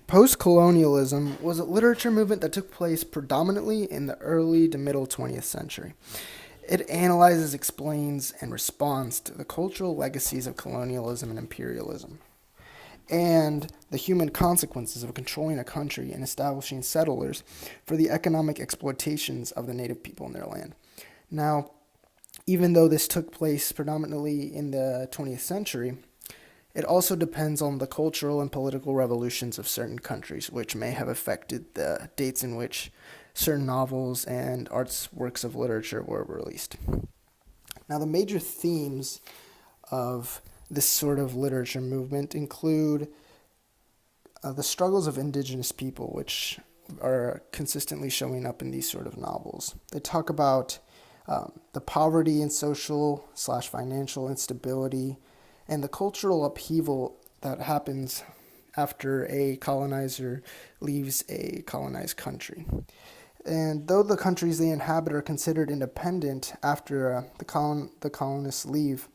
Post-colonialism was a literature movement that took place predominantly in the early to middle 20th century. It analyzes, explains, and responds to the cultural legacies of colonialism and imperialism, and the human consequences of controlling a country and establishing settlers for the economic exploitations of the native people in their land. Now, even though this took place predominantly in the 20th century, it also depends on the cultural and political revolutions of certain countries, which may have affected the dates in which certain novels and arts works of literature were released. Now, the major themes of this sort of literature movement include the struggles of indigenous people, which are consistently showing up in these sort of novels. They talk about the poverty and social/financial instability and the cultural upheaval that happens after a colonizer leaves a colonized country. And though the countries they inhabit are considered independent after the colonists leave,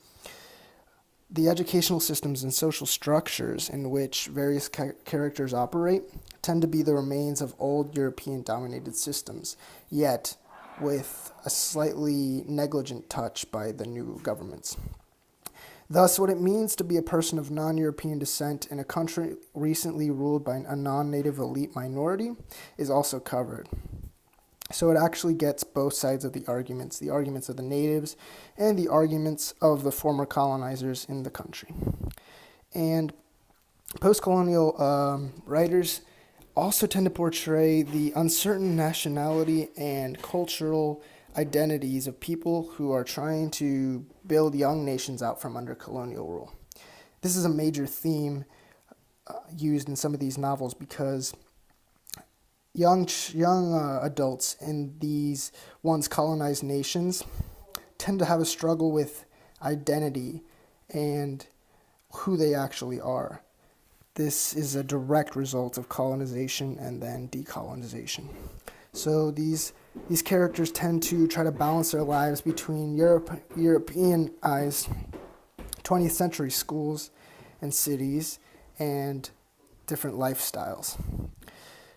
the educational systems and social structures in which various characters operate tend to be the remains of old European-dominated systems, yet with a slightly negligent touch by the new governments. Thus, what it means to be a person of non-European descent in a country recently ruled by a non-native elite minority is also covered. So it actually gets both sides of the arguments of the natives and the arguments of the former colonizers in the country. And post-colonial writers also tend to portray the uncertain nationality and cultural identities of people who are trying to build young nations out from under colonial rule. This is a major theme used in some of these novels because young adults in these once colonized nations tend to have a struggle with identity and who they actually are. This is a direct result of colonization and then decolonization. So these characters tend to try to balance their lives between Europeanized 20th century schools and cities and different lifestyles.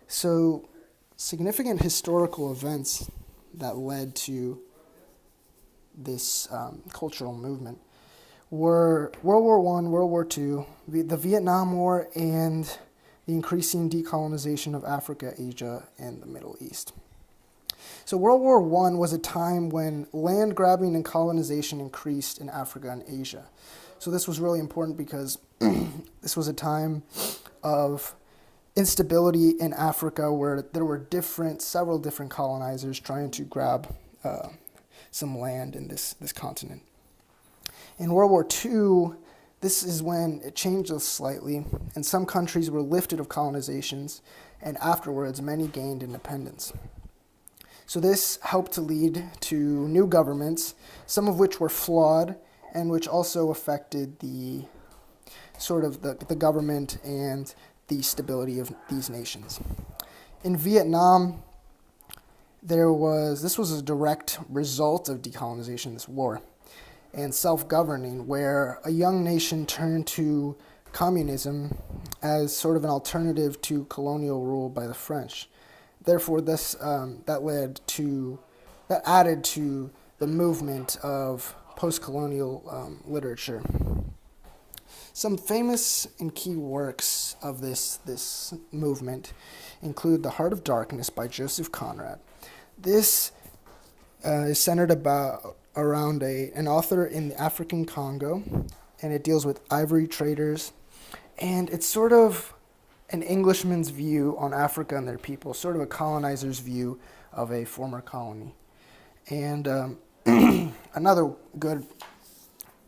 So significant historical events that led to this cultural movement were World War I, World War II, the Vietnam War, and the increasing decolonization of Africa, Asia, and the Middle East. So World War I was a time when land grabbing and colonization increased in Africa and Asia. So this was really important because this was a time of instability in Africa where there were several different colonizers trying to grab some land in this continent. In World War II, this is when it changed slightly, and some countries were lifted of colonizations, and afterwards many gained independence. So this helped to lead to new governments, some of which were flawed, and which also affected the government and the stability of these nations. In Vietnam, this was a direct result of decolonization, this war, and self-governing, where a young nation turned to communism as sort of an alternative to colonial rule by the French. Therefore, that added to the movement of post-colonial literature. Some famous and key works of this movement include The Heart of Darkness by Joseph Conrad. This is centered around an author in the African Congo, and it deals with ivory traders, and it's sort of an Englishman's view on Africa and their people, sort of a colonizer's view of a former colony. And another good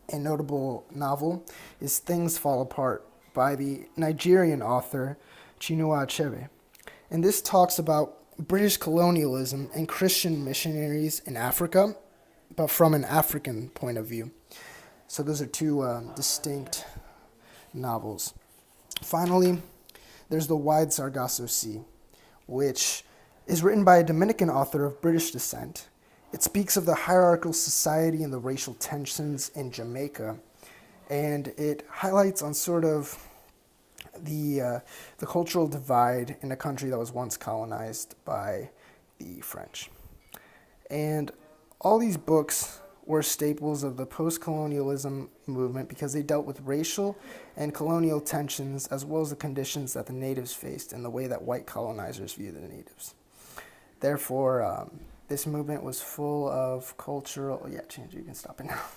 and notable novel is Things Fall Apart by the Nigerian author Chinua Achebe. And this talks about British colonialism and Christian missionaries in Africa, but from an African point of view. So those are two distinct novels. Finally, there's The Wide Sargasso Sea, which is written by a Dominican author of British descent. It speaks of the hierarchical society and the racial tensions in Jamaica, and it highlights on sort of the cultural divide in a country that was once colonized by the French. And all these books were staples of the post-colonialism movement because they dealt with racial and colonial tensions as well as the conditions that the natives faced and the way that white colonizers viewed the natives. Therefore, this movement was full of cultural. Yeah, change. You can stop it now.